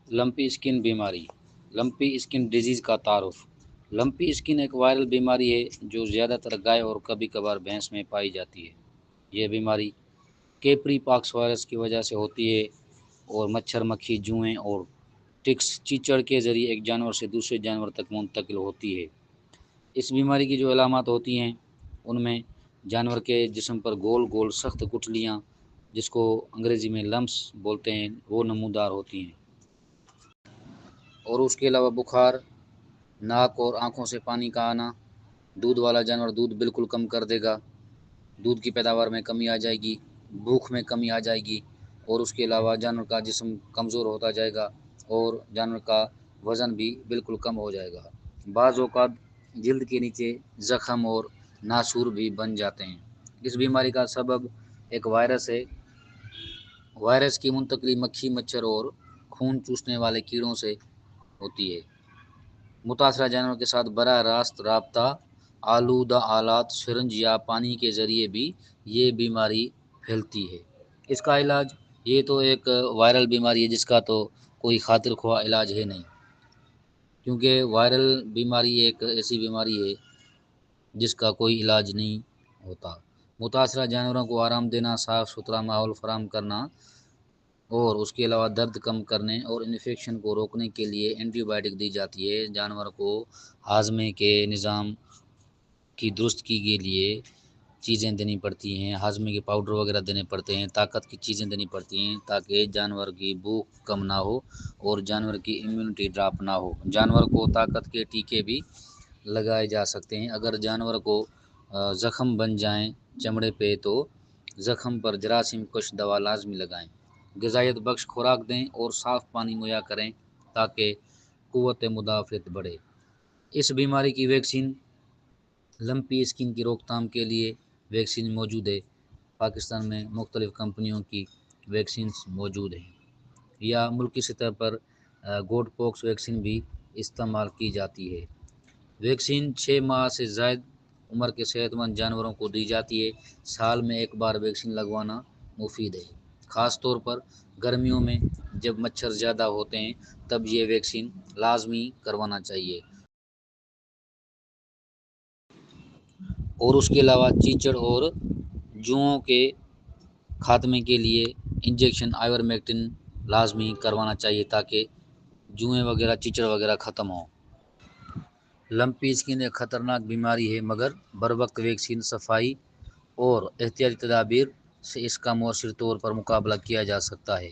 Lumpy skin بیماری، lumpy skin disease کا تعارف۔ لمپی اسکن ایک وائرل بیماری ہے جو زیادہ تر گائے اور کبھی کبھار بھینس میں پائی جاتی ہے۔ یہ بیماری کیپری پاکس وائرس کی وجہ سے ہوتی ہے اور مچھر، مکھی، جوئیں اور ٹکس چیچڑ کے ذریعے ایک جانور سے دوسرے جانور تک منتقل ہوتی ہے۔ اس بیماری کی جو علامات ہوتی ہیں ان میں جانور کے جسم پر گول گول سخت گٹھلیاں، جس کو انگریزی میں لمپس بولتے ہیں، وہ نمودار ہوتی ہیں، اور اس کے علاوہ بخار، ناک اور آنکھوں سے پانی کا آنا۔ دودھ والا جانور دودھ بالکل کم کر دے گا، دودھ کی پیداوار میں کمی آ جائے گی، بھوک میں کمی آ جائے گی، اور اس کے علاوہ جانور کا جسم کمزور ہوتا جائے گا اور جانور کا وزن بھی بالکل کم ہو جائے گا۔ بعض اوقات جلد کے نیچے زخم اور ناسور بھی بن جاتے ہیں۔ اس بیماری کا سبب ایک وائرس ہے۔ وائرس کی منتقلی مکھی، مچھر اور خون چوسنے والے کیڑوں سے ہوتی ہے۔ متاثرہ جانور کے ساتھ براہ راست رابطہ، آلودہ آلات، سرنج یا پانی کے ذریعے بھی یہ بیماری پھیلتی ہے۔ اس کا علاج، یہ تو ایک وائرل بیماری ہے جس کا تو کوئی خاطر خواہ علاج ہے نہیں، کیونکہ وائرل بیماری ایک ایسی بیماری ہے جس کا کوئی علاج نہیں ہوتا۔ متاثرہ جانوروں کو آرام دینا، صاف ستھرا ماحول فراہم کرنا اور اس کے علاوہ درد کم کرنے اور انفیکشن کو روکنے کے لیے اینٹی بائیوٹک دی جاتی ہے۔ جانور کو ہاضمے کے نظام کی درستگی کے لیے چیزیں دینی پڑتی ہیں، ہاضمے کے پاؤڈر وغیرہ دینے پڑتے ہیں، طاقت کی چیزیں دینی پڑتی ہیں تاکہ جانور کی بھوک کم نہ ہو اور جانور کی امیونٹی ڈراپ نہ ہو۔ جانور کو طاقت کے ٹیکے بھی لگائے جا سکتے ہیں۔ اگر جانور کو زخم بن جائیں چمڑے پہ تو زخم پر جراثیم کش دوا لازمی لگائیں۔ غذائیت بخش خوراک دیں اور صاف پانی مہیا کریں تاکہ قوت مدافعت بڑھے۔ اس بیماری کی ویکسین، لمپی اسکن کی روک تھام کے لیے ویکسین موجود ہے۔ پاکستان میں مختلف کمپنیوں کی ویکسینز موجود ہیں، یا ملکی سطح پر گوٹ پوکس ویکسین بھی استعمال کی جاتی ہے۔ ویکسین 6 ماہ سے زائد عمر کے صحت مند جانوروں کو دی جاتی ہے۔ سال میں ایک بار ویکسین لگوانا مفید ہے، خاص طور پر گرمیوں میں جب مچھر زیادہ ہوتے ہیں، تب یہ ویکسین لازمی کروانا چاہیے۔ اور اس کے علاوہ چیچڑ اور جوؤں کے خاتمے کے لیے انجیکشن آئیورمیکٹن لازمی کروانا چاہیے تاکہ جوئیں وغیرہ، چیچڑ وغیرہ ختم ہوں۔ لمپی اسکن ایک خطرناک بیماری ہے، مگر بروقت ویکسین، صفائی اور احتیاطی تدابیر سے اس کا مؤثر طور پر مقابلہ کیا جا سکتا ہے۔